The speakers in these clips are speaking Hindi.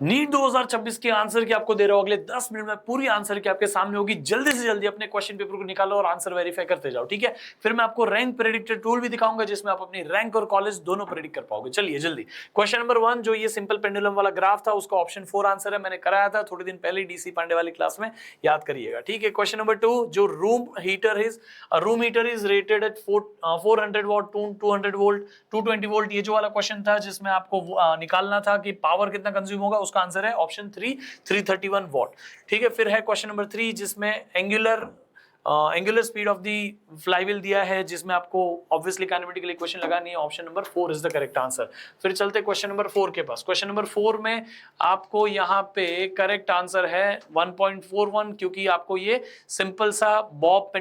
नीट 2026 के आंसर की आपको दे रहा हूं, अगले 10 मिनट में पूरी आंसर की आपके सामने होगी। जल्दी से जल्दी अपने क्वेश्चन पेपर को निकालो और आंसर वेरीफाई करते जाओ, ठीक है। फिर मैं आपको रैंक प्रेडिक्टर टूल भी दिखाऊंगा जिसमें आप अपनी रैंक और कॉलेज दोनों प्रेडिक्ट कर पाओगे। चलिए जल्दी क्वेश्चन नंबर 1, जो ये सिंपल पेंडुलम वाला ग्राफ था उसका ऑप्शन 4 आंसर है। मैंने कराया था थोड़े दिन पहले डीसी पांडे वाली क्लास में, याद करिएगा, ठीक है। क्वेश्चन नंबर 2, जो room heater is rated eight 400 what, 200 volt, 220 volt, ये जो वाला क्वेश्चन था जिसमें आपको निकालना था कि पावर कितना कंज्यूम होगा, उसका आंसर है ऑप्शन 3, 331 वॉट, ठीक है। फिर है क्वेश्चन नंबर 3 जिसमें angular speed of the flywheel दिया है, जिसमें आपको ऑब्वियसली काइनेमेटिकल इक्वेशन लगानी है। Option number 4 is the correct answer. फिर चलते क्वेश्चन नंबर 4 के पास। क्वेश्चन नंबर 4 में आपको यहाँ पे करेक्ट आंसर है 1.41, क्योंकि आपको ये सिंपल सा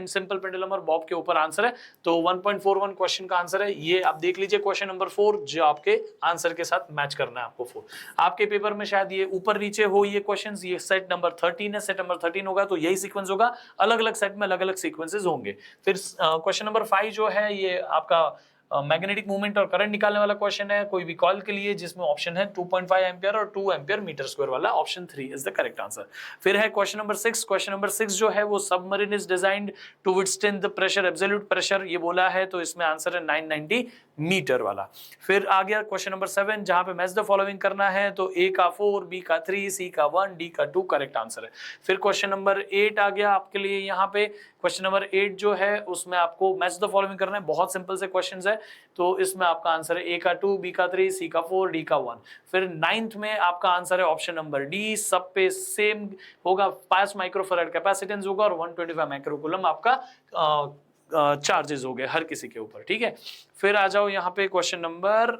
सिंपल पेंडुलम और बॉब के ऊपर आंसर है, तो 1.41 क्वेश्चन का आंसर है। ये आप देख लीजिए क्वेश्चन नंबर 4 जो आपके आंसर के साथ मैच करना है आपको। 4 आपके पेपर में शायद ये ऊपर नीचे हो ये क्वेश्चंस, ये सेट नंबर 13 है, सेट नंबर 13 होगा तो यही सीक्वेंस होगा, अलग अलग सेट में अलग अलग सीक्वेंसेस होंगे। फिर क्वेश्चन नंबर 5 जो है ये आपका मैग्नेटिक मूवमेंट और करंट निकालने वाला क्वेश्चन है, कोई भी कॉइल के लिए, जिसमें ऑप्शन है 2.5 एम्पियर और 2 एम्पियर मीटर स्क्वायर वाला। Option 3 is the correct answer. फिर है क्वेश्चन नंबर 6। क्वेश्चन नंबर 6 जो है वो submarine is designed to withstand the pressure, absolute pressure, ये बोला है, तो इसमें आंसर है 990 मीटर वाला। फिर आ गया क्वेश्चन नंबर 7 जहां पे मैच द फॉलोइंग करना है, तो ए का 4, बी का 3, सी का 1, डी का 2 करेक्ट आंसर है। फिर क्वेश्चन नंबर 8 आ गया आपके लिए यहाँ पे। क्वेश्चन नंबर 8 जो है उसमें आपको मैच द फॉलोइंग करना है, बहुत सिंपल से क्वेश्चंस है, तो इसमें आपका आंसर है ए का 2, बी का 3, सी का 4, डी का 1। फिर 9th में आपका आंसर है ऑप्शन नंबर डी, सब पे सेम होगा, 5 माइक्रोफैराड कैपेसिटेंस होगा और 125 माइक्रोकूलम आपका चार्जेस हो गए हर किसी के ऊपर, ठीक है। फिर आ जाओ यहाँ पे क्वेश्चन नंबर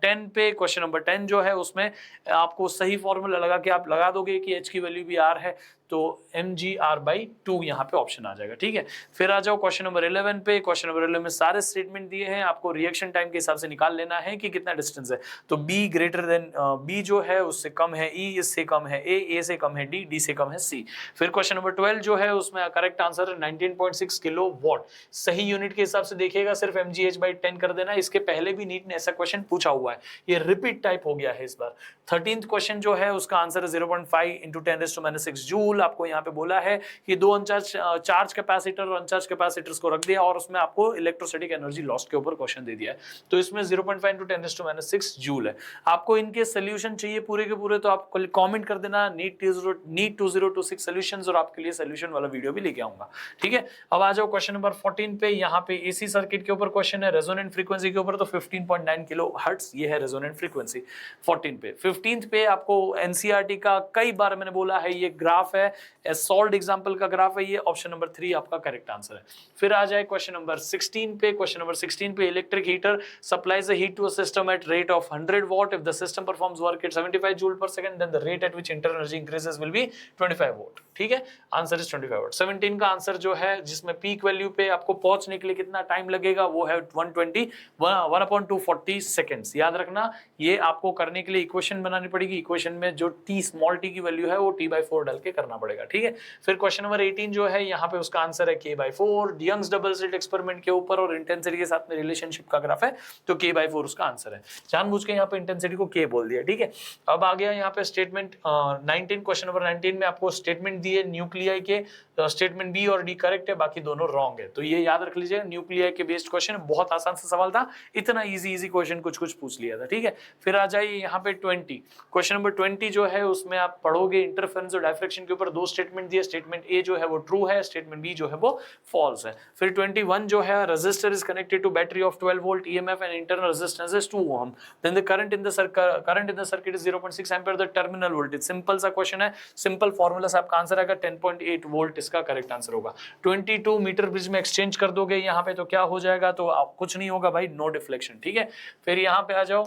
10 पे। क्वेश्चन नंबर 10 जो है उसमें आपको सही फॉर्मूला लगा के आप लगा दोगे कि एच की वैल्यू भी आर है, तो mgr/2 यहाँ पे ऑप्शन आ जाएगा, ठीक है। फिर आ जाओ क्वेश्चन नंबर 11 पे। क्वेश्चन नंबर 11 में सारे स्टेटमेंट दिए हैं, आपको रिएक्शन टाइम के हिसाब से निकाल लेना है कि कितना डिस्टेंस है, तो b ग्रेटर देन b जो है उससे कम है e, इससे कम है a से कम है d से कम है c। फिर क्वेश्चन नंबर 12 जो है उसमें करेक्ट आंसर है 19.6 किलो वॉट। सही यूनिट के हिसाब से देखिएगा, सिर्फ mgh/10 कर देना। इसके पहले भी नीट ने ऐसा क्वेश्चन पूछा हुआ है, ये रिपीट टाइप हो गया है इस बार। 13th क्वेश्चन जो है उसका आंसर है 0.5 × 10⁻⁶ जूल। आपको यहाँ पे बोला है कि दो चार्ज कैपेसिटर और अनचार्ज कैपेसिटर्स को रख दिया और उसमें आपको इलेक्ट्रोस्टैटिक एनर्जी लॉस्ट के ऊपर क्वेश्चन दे दिया है, तो इसमें 0.5 × 10⁻⁶ जूल है। आपको इनके सोल्यूशन चाहिए पूरे के पूरे, तो आप कमेंट कर देना नीट 2026 सॉल्यूशंस, और आपके लिए सोल्यूशन वाला वीडियो भी लेके आऊंगा, ठीक है। अब आ जाओ क्वेश्चन नंबर 14 पे। यहाँ पे एसी सर्किट के ऊपर क्वेश्चन है, रेजोनेंट फ्रीक्वेंसी के ऊपर, तो 15.9 किलो हर्ट्ज ये है रेजोनेंट फ्रीक्वेंसी 14 पे। 15th पे आपको एनसीईआरटी का कई बार मैंने बोला है, ये ग्राफ है, सॉल्ड एग्जांपल का ग्राफ है ये। ऑप्शन नंबर 3 आपका करेक्ट आंसर है। फिर आ जाए क्वेश्चन नंबर 16 पे। क्वेश्चन नंबर 16 पे, electric heater supplies the heat to a system at rate of 100 watt, if the system performs work at 75 joule per second, then the rate at which internal energy increases will be 25 watt, ठीक है। Answer is 25 what. 17 का आंसर जो है जिसमें पीक वैल्यू पे आपको पहुंचने के लिए कितना टाइम लगेगा, वो है 1/240 सेकंड्स। याद रखना, ये आपको करने के लिए इक्वेशन बनानी पड़ेगी, इक्वेशन में जो t स्मॉल t की वैल्यू है वो t/4 डाल के करना पड़ेगा, ठीक है। फिर क्वेश्चन नंबर 18 जो है यहाँ पे उसका आंसर है k/4, Young's double slit experiment के ऊपर और इंटेंसिटी के साथ में रिलेशनशिप का ग्राफ है, तो k/4 उसका आंसर है। जानबूझ के यहाँ पे इंटेंसिटी को k बोल दिया, ठीक है। अब आ गया यहाँ पे स्टेटमेंट 19। क्वेश्चन नंबर 19 में आपको स्टेटमेंट दिए न्यूक्लियाई के, स्टेटमेंट बी और डी करेक्ट है, बाकी दोनों रॉन्ग है, तो ये याद रख लीजिए। न्यूक्लियाई के बेस्ड क्वेश्चन, बहुत आसान सा सवाल था, इतना इजी क्वेश्चन कुछ कुछ पूछ लिया था, ठीक है। फिर आ जाइए यहाँ पे 20। क्वेश्चन नंबर 20 जो है उसमें आप पढ़ोगे इंटरफेरेंस और डायफ्रैक्शन के ऊपर दो स्टेटमेंट दिए, स्टेटमेंट ए जो है वो ट्रू है, स्टेटमेंट बी जो है वो फॉल्स है। फिर 21 जो है, resistor is connected to battery of 12 volt EMF and internal resistance is 2 ohm, then the current in the circuit is 0.6 ampere, the terminal voltage. Simple सा क्वेश्चन है, सिंपल फार्मूला से आपका आंसर आएगा 10.8 वोल्ट, इसका करेक्ट आंसर होगा। 22 मीटर ब्रिज में एक्सचेंज कर दोगे यहाँ पे तो क्या हो जाएगा, तो कुछ नहीं होगा भाई, नो डिफ्लेक्शन, ठीक है। फिर यहाँ पे आ जाओ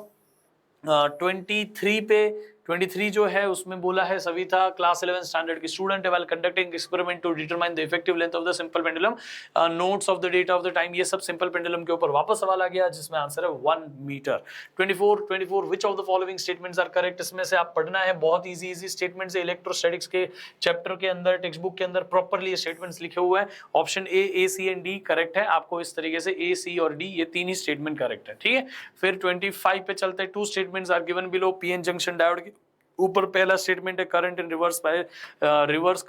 23 पे। 23 जो है उसमें बोला है सविता क्लास 11 स्टैंडर्ड की स्टूडेंट है, while conducting experiment to determine the effective length of the simple pendulum, notes of the data of the time, ये सब सिंपल पेंडुलम के ऊपर वापस सवाल आ गया जिसमें आंसर है 1 metre. 24 which of the following statements are correct, इसमें से आप पढ़ना है, बहुत इजी स्टेटमेंट्स है, इलेक्ट्रोस्टैटिक्स के चैप्टर के अंदर, टेक्स्ट बुक के अंदर प्रॉपर्ली ये स्टेटमेंट्स लिखे हुए हैं। Option A C and D correct है, आपको इस तरीके से ए सी और डी ये तीन ही स्टेटमेंट करेक्ट है, ठीक है। फिर 25 पे चलते हैं। 2 statements are given below, PN junction diode ऊपर पहला स्टेटमेंट है current in reverse by reverse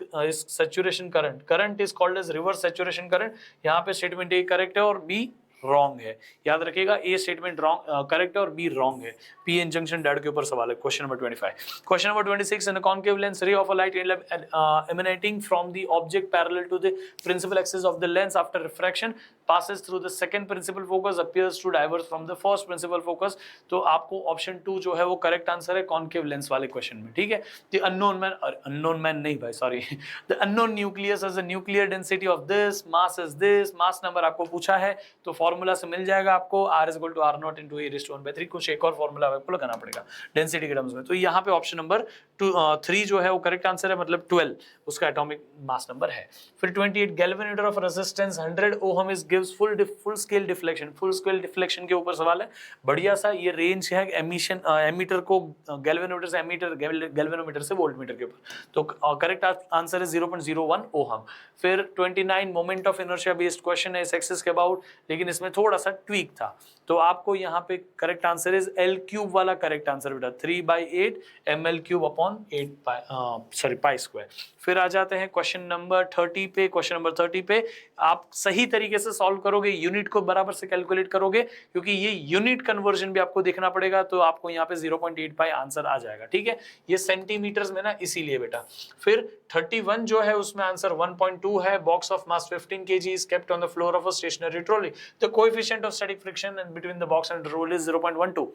saturation current, current is called as reverse saturation current. यहाँ पे स्टेटमेंट ए करेक्ट है और बी रॉन्ग है। याद रखिएगा ए स्टेटमेंट रॉन्ग करेक्ट है और बी रॉन्ग है। पी एन जंक्शन डैड के ऊपर सवाल है। Question number 25। Question number 26 in a concave lens ray of a light emanating from the object parallel to the principal axis of the lens after refraction passes through the second principal focus appears to diverge from the first principal focus। तो आपको ऑप्शन 2 जो है वो करेक्ट आंसर है कॉन्केव लेंस वाले क्वेश्चन में, ठीक है। द अननोन मैन नहीं भाई sorry, the unknown nucleus has a nuclear density of this, mass is this, mass number आपको पूछा है तो फॉर्मूला से मिल जाएगा आपको r = r0 * a⁻⁴ कुछ एक और फॉर्मूला आपको लगाना पड़ेगा डेंसिटी के टर्म्स में। तो यहाँ पे ऑप्शन नंबर 3 जो है वो करेक्ट आंसर है, मतलब 12 उसका एटॉमिक मास नंबर है। फिर 28 galvanometer of resistance 100 ohm is gives full scale deflection, full scale deflection के ऊपर सवाल है। बढ़िया सा ये रेंज है एमिशन एमीटर को गैल्वेनोमीटर से एमीटर, गैल्वेनोमीटर से वोल्टमीटर के ऊपर। तो करेक्ट आंसर है 0.01 ओहम। फिर 29 moment of inertia based question है इस एक्सिस के अबाउट, लेकिन इसमें थोड़ा सा ट्वीक था। तो आपको यहाँ पे करेक्ट आंसर इज L³ वाला करेक्ट आंसर बेटा 3/8 ml³ अपॉन 8 पाई स्क्वायर। फिर आ जाते हैं क्वेश्चन नंबर 30 पे। क्वेश्चन नंबर 30 पे आप सही तरीके से सॉल्व करोगे, यूनिट को बराबर से कैलकुलेट करोगे, क्योंकि ये यूनिट कन्वर्जन भी आपको देखना पड़ेगा। तो आपको यहाँ पे 0.85 आंसर आ जाएगा, ठीक है। ये सेंटीमीटर्स में ना, इसीलिए बेटा। फिर 31 जो है उसमें आंसर 1.2 है। Box of mass 15 kg is kept on the floor of a stationary trolley. The coefficient of static friction between the box and the trolley is 0.12।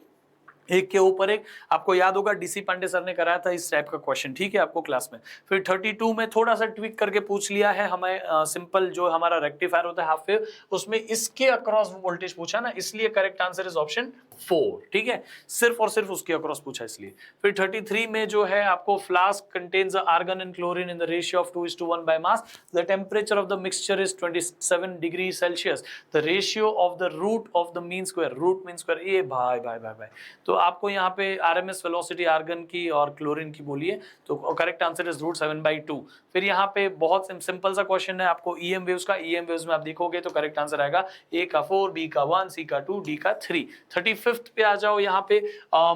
एक के ऊपर एक। आपको याद होगा डीसी पांडे सर ने कराया था इस टाइप का क्वेश्चन, ठीक है, आपको क्लास में। फिर 32 में थोड़ा सा ट्विक करके पूछ लिया है हमें, सिंपल जो हमारा रेक्टिफायर होता है हाफ वेव, उसमें इसके अक्रॉस वोल्टेज पूछा ना, इसलिए करेक्ट आंसर इज ऑप्शन 4, ठीक है। सिर्फ और सिर्फ उसके अक्रॉस पूछा इसलिए। फिर 33 में जो है आपको flask contains argon and chlorine in the ratio of 2:1 by mass, the temperature of the mixture is 27 degree Celsius, the ratio of the root of the mean square, root mean square, ये भाई। तो आपको यहाँ पे आरएमएस वेलोसिटी आर्गन की और क्लोरीन की बोलिए, तो करेक्ट आंसर इज √7/2। फिर यहाँ पे बहुत सिंपल सा क्वेश्चन है आपको ईएम वेव्स का। ईएम वेव्स में आप देखोगे तो करेक्ट आंसर आएगा ए का 4, बी का 1, सी का 2, डी का 3। 35th पे आ जाओ। यहाँ पे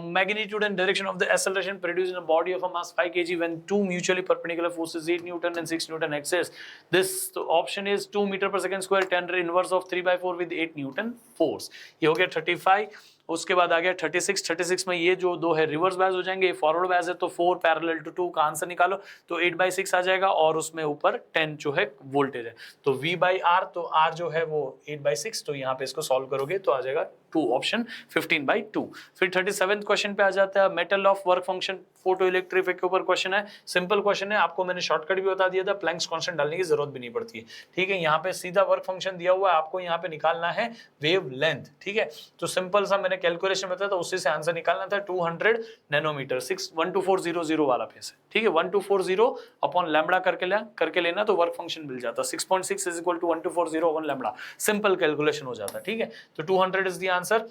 magnitude and direction of the acceleration produced in a body of a mass 5 kg when 2 mutually perpendicular forces 8 newton and 6 newton exist. This option is 2 metre per second square 10 inverse of 3/4 with 8 newton force. ये हो गया 35। उसके बाद आ गया 36 में ये जो दो है रिवर्स बायस हो जाएंगे, फॉरवर्ड बायस है तो 4 पैरेलल टू 2 का आंसर निकालो तो 8/6 आ जाएगा और उसमें ऊपर 10 जो है वोल्टेज है तो V/R, तो R जो है वो 8/6, तो यहाँ पे इसको सॉल्व करोगे तो आ जाएगा 2 ऑप्शन 15/2। फिर 37th क्वेश्चन पे आ जाता है metal of work function photo electric के ऊपर क्वेश्चन है। सिंपल क्वेश्चन है, आपको मैंने शॉर्टकट भी बता दिया था, प्लैंक्स कांस्टेंट डालने की जरूरत भी नहीं पड़ती है, ठीक है। यहाँ पे सीधा वर्क फंक्शन दिया हुआ है, आपको यहाँ पे निकालना है वेव लेंथ, ठीक है। तो सिंपल सा मैंने कैलकुलेशन बताया था, उसी से आंसर निकालना था 200 नैनोमीटर 6.12400 वाला फेस है, ठीक है। 1240 अपॉन लैम्बडा करके लेना तो वर्क फंक्शन मिल जाता 6.6 is equal to 1240 upon lambda. Simple calculation हो जाता, ठीक है। तो 200 इज द आंसर।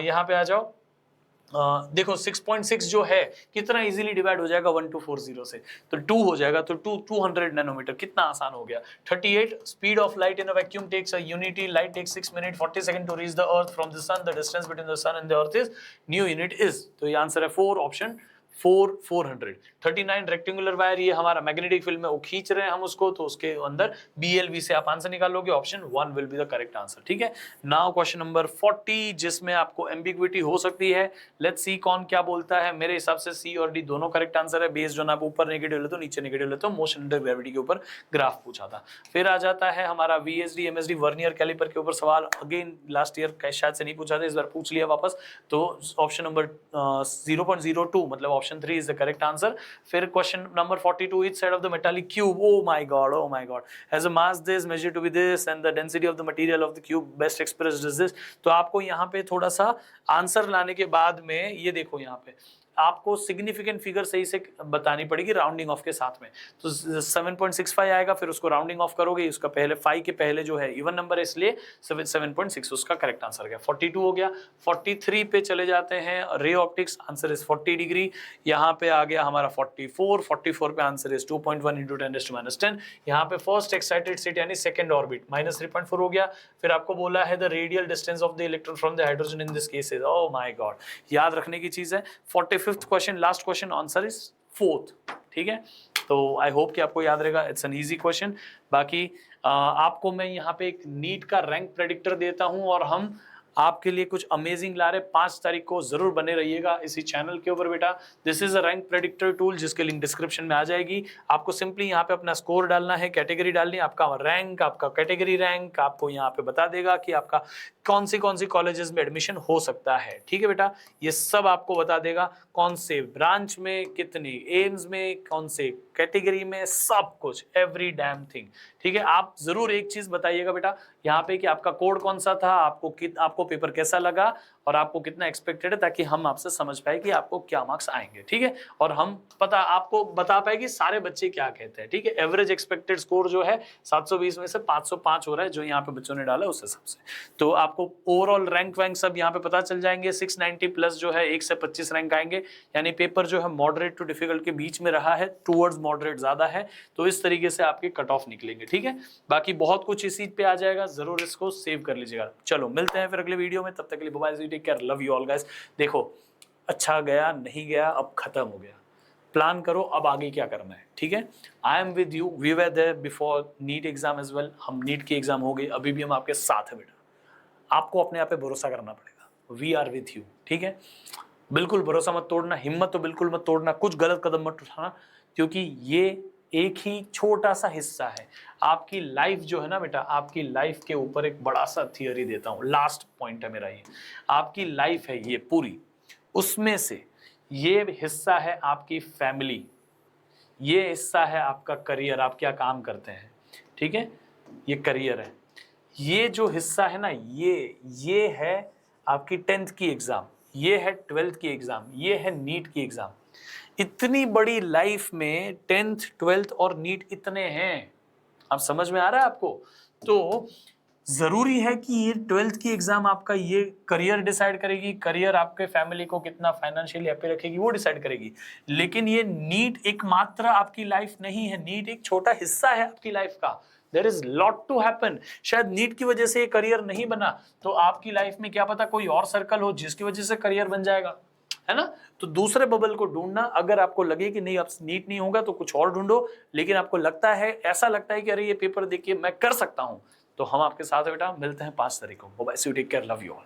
यहाँ पे आ जाओ, देखो 6.6 जो है कितना इजीली डिवाइड हो जाएगा 1240 से, तो 2 हो जाएगा, तो 200 नैनोमीटर, कितना आसान हो गया। 38 speed of light in a vacuum takes a unity, light takes 6 minute 40 second to reach the earth from the sun, the distance between the sun and the earth is new unit is, तो ये आंसर है 4 ऑप्शन 400। 39 रेक्टेंगुलर वायर, ये हमारा मैग्नेटिक फील्ड में वो खींच रहे हैं हम उसको, तो उसके अंदर BLV से आप आंसर निकालोगे, option 1 will be the correct answer, ठीक है। नाउ क्वेश्चन नंबर 40 जिसमें आपको एम्बिग्विटी हो सकती है। लेट्स सी कौन क्या बोलता है। मेरे हिसाब से सी और डी दोनों करेक्ट आंसर है, बेस्ड ऑन आप ऊपर नेगेटिव लेते हो नीचे नेगेटिव लेते हो, मोशन अंडर ग्रेविटी के ऊपर ग्राफ पूछा था। फिर आ जाता है हमारा VSD MSD वर्नियर कैलिपर के ऊपर सवाल, अगेन लास्ट ईयर शायद से नहीं पूछा था, इस बार पूछ लिया वापस, तो ऑप्शन नंबर 0.02 मतलब option 3 is the correct answer. फिर question number 42 each side of the metallic cube, oh my god has a mass this measured to be this and the density of the material of the cube best expressed is this। तो आपको यहाँ पे थोड़ा सा आंसर लाने के बाद में ये देखो, यहाँ पे आपको सिग्निफिकेंट फिगर सही से बतानी पड़ेगी राउंडिंग ऑफ के साथ में, तो 7.65 आएगा, फिर उसको राउंडिंग ऑफ करोगे, उसका पहले 5 के पहले जो है इवन नंबर है इसलिए 7.6 उसका करेक्ट आंसर गया। 42 हो गया। 43 पे चले जाते हैं, ray optics, answer is 40 degree. यहाँ पे आ गया हमारा 44 पे आंसर इज 2.1 × 10⁻10। यहाँ पे फर्स्ट एक्साइटेड स्टेट यानी सेकंड ऑर्बिट -3.4 हो गया। फिर आपको बोला है the radial distance of the electron from the hydrogen in this case is, oh my God, याद रखने की चीज है। 45 5th question, last question, answer is 4th। ठीक है, तो आई होप कि आपको याद रहेगा, इट्स एन इजी क्वेश्चन। बाकी आपको मैं यहाँ पे एक नीट का रैंक प्रेडिक्टर देता हूँ और हम आपके लिए कुछ अमेजिंग ला रहे। 5 तारीख को जरूर बने रहिएगा इसी चैनल के ऊपर बेटा। This is a rank predictor tool जिसके लिंक डिस्क्रिप्शन में आ जाएगी। आपको सिंपली यहाँ पे अपना स्कोर डालना है, कैटेगरी डालनी है, आपका रैंक, आपका कैटेगरी रैंक आपको यहाँ पे बता देगा कि आपका कौन सी कॉलेजेस में एडमिशन हो सकता है। ठीक है बेटा, ये सब आपको बता देगा, कौन से ब्रांच में, कितनी एम्स में, कौन से कैटेगरी में, सब कुछ, एवरी डैम थिंग। ठीक है, आप जरूर एक चीज बताइएगा बेटा यहाँ पे कि आपका कोड कौन सा था, आपको पेपर कैसा लगा और आपको कितना एक्सपेक्टेड है, ताकि हम आपसे समझ पाए कि आपको क्या मार्क्स आएंगे। ठीक है, और हम आपको बता पाए कि सारे बच्चे क्या कहते हैं। ठीक है, एवरेज एक्सपेक्टेड स्कोर जो है 720 में से 505 हो रहा है, जो यहाँ पे बच्चों ने डाला उस हिसाब से। तो आपको ओवरऑल रैंक वैंक सब यहाँ पे पता चल जाएंगे। 690 प्लस जो है 1 से 25 रैंक आएंगे, यानी पेपर जो है मॉडरेट टू डिफिकल्ट के बीच में रहा है, टूवर्ड्स मॉडरेट ज्यादा है, तो इस तरीके से आपके कट ऑफ निकलेंगे। ठीक है, बाकी बहुत कुछ इसी पे आ जाएगा, जरूर इसको सेव कर लीजिएगा। चलो मिलते हैं फिर अगले वीडियो में, तब तक के लिए bye bye, take care, love you all guys. देखो, अच्छा गया नहीं गया अब खत्म हो गया, प्लान करो अब आगे क्या करना है। ठीक है, I am with you, we were there before NEET exam as well. हम नीट की एग्जाम हो गई, अभी भी हम आपके साथ है बेटा, आपको अपने आप पे भरोसा करना पड़ेगा। We are with you. ठीक है, बिल्कुल भरोसा मत तोड़ना, हिम्मत तो बिल्कुल मत तोड़ना, कुछ गलत कदम मत उठाना, क्योंकि ये एक ही छोटा सा हिस्सा है आपकी लाइफ जो है ना बेटा। आपकी लाइफ के ऊपर एक बड़ा सा थियरी देता हूं, लास्ट पॉइंट है मेरा ये। आपकी लाइफ है ये पूरी, उसमें से ये हिस्सा है आपकी फैमिली, ये हिस्सा है आपका करियर, आप क्या काम करते हैं। ठीक है, ये करियर है। ये जो हिस्सा है ना, ये है आपकी 10th की एग्जाम, ये है 12th की एग्जाम, ये है नीट की एग्जाम। इतनी बड़ी लाइफ में 10th 12th और नीट इतने हैं, अब समझ में आ रहा है आपको। तो जरूरी है कि ये 12th की एग्जाम आपका ये करियर डिसाइड करेगी, करियर आपके फैमिली को कितना फाइनेंशियली हैप्पी रखेगी वो डिसाइड करेगी। लेकिन ये नीट एकमात्र आपकी लाइफ नहीं है, नीट एक छोटा हिस्सा है आपकी लाइफ का। There is lot to happen. शायद नीट की वजह से ये करियर नहीं बना, तो आपकी लाइफ में क्या पता कोई और सर्कल हो जिसकी वजह से करियर बन जाएगा, है ना। तो दूसरे बबल को ढूंढना, अगर आपको लगे कि नहीं अब नीट नहीं होगा तो कुछ और ढूंढो, लेकिन आपको लगता है, ऐसा लगता है कि अरे ये पेपर देखिए मैं कर सकता हूं, तो हम आपके साथ है बेटा। मिलते हैं 5 तारीख को। Bye bye, take care, love you all.